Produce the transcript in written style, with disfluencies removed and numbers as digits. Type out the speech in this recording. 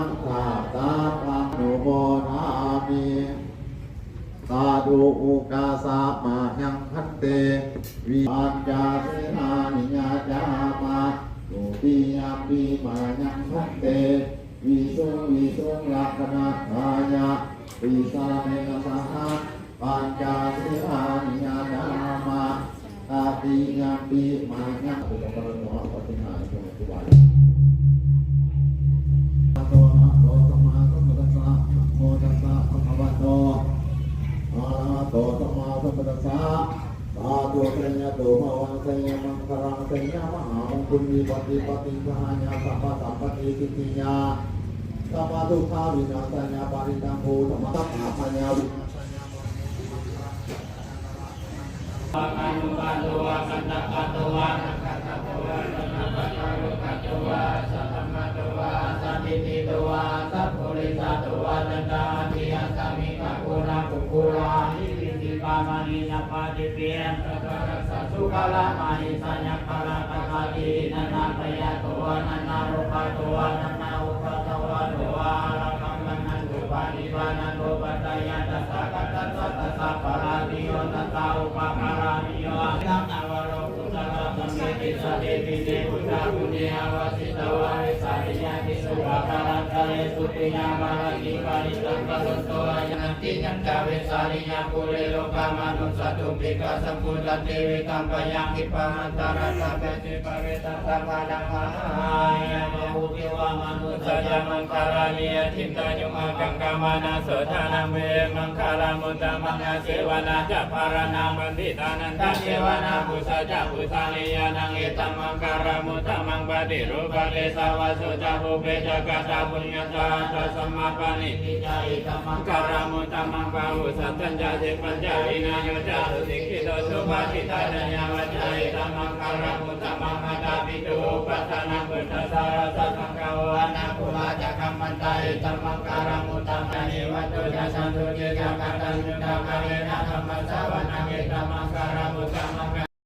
งคาตาปังโนโมนามิสาธุอุกาสะมายังพันเตวิปัญจเสนานิยาจามาตุติยามปีมายังพันเตวิสุงลักขณาทายะปิสาเนกสหะปัญจเสนานิยาจามาตาติยามปีมายังตุตะระโนปฏิหารจงสุวรรณโตนะโตสัมมาสัมพุทธัสสะนะโมตัสสะภะคะวะโตอะระหะโตสัมมาสัมพุทธัสสะสาธุสัญญาโตภวังสัญญามังคลังสัญญามหามงคลวิปัสสิปฏิสหญาสัพพะสัมปติสิทธิญาสัพพะทุกขาวินาศญาปาริตังโภสัมมาสัพพะปัญญาวินาศญาอานุปาโตวะสันตปะโตวะนัคขะโตวะสันตปะโตวะโตวะสัพพมะโตวะสันติติโตวะสัพพุริสโตวะตันตาติยัสสมิกะโกนะปุโกราหิริติปามานินาปาติเปียนตะระสะสุขะละมาหิสัญญะภะระตะคาตินันนาปยะโตวะนันนาโรปะโตวะนันนาอุปะโตวะโตวะอะระหังนันนันตุปานิวานันโตปัตตยะตัสสะกัตตัสสะตัสสะปะราติโยตัสสะอุปะปะรามิโยตังนาวโรกุตระสัมเมติสะเดปิเตพุทธะปุญญาวาสิตวะริสาริยะติสุภะภะรัตตะเลสุติยามะระติปาริตังปะสันโตอายันติยันตะเวสาริยะปุเรโลกามานุสัตตุปิกะสัมพุทธะเทวิตัมปะยังหิปะมันตระตะเปติปะเวตัสสะภะลังหายะมะหุติวะมนุสัจมังคารานิยทิตายุมะกังกามานาโสทานังเวมังคารามุตตะมังอาเสวนาจะภารณาบัณฑิตานันตะเทวนาปุสะจะปุสานิยานังเอตัมมังคารามุตตะมังปฏิรูปะเตสาวะโสจะภูเปจะกะตาปุญญาตาตัสสมะปะนิทิจาอิตัมมังคารามุตตะมังปะหุสัตตัญญาเสปัญญาอินาโยจะสุสิกิโตสุปาทิตาญญาวัจจะอิตัมมังคารามุตตะมังหะตาปิตุปัฏฐานังพุทธสารสังฆาวะนะภูราจะกัมมันตาอิตัมมังคารามุตตะมะนิวัตตุจะสันตุเจจะกะตัญญูตะกะเวนะธัมมัสสะวะนะเกตัมมังคารามุ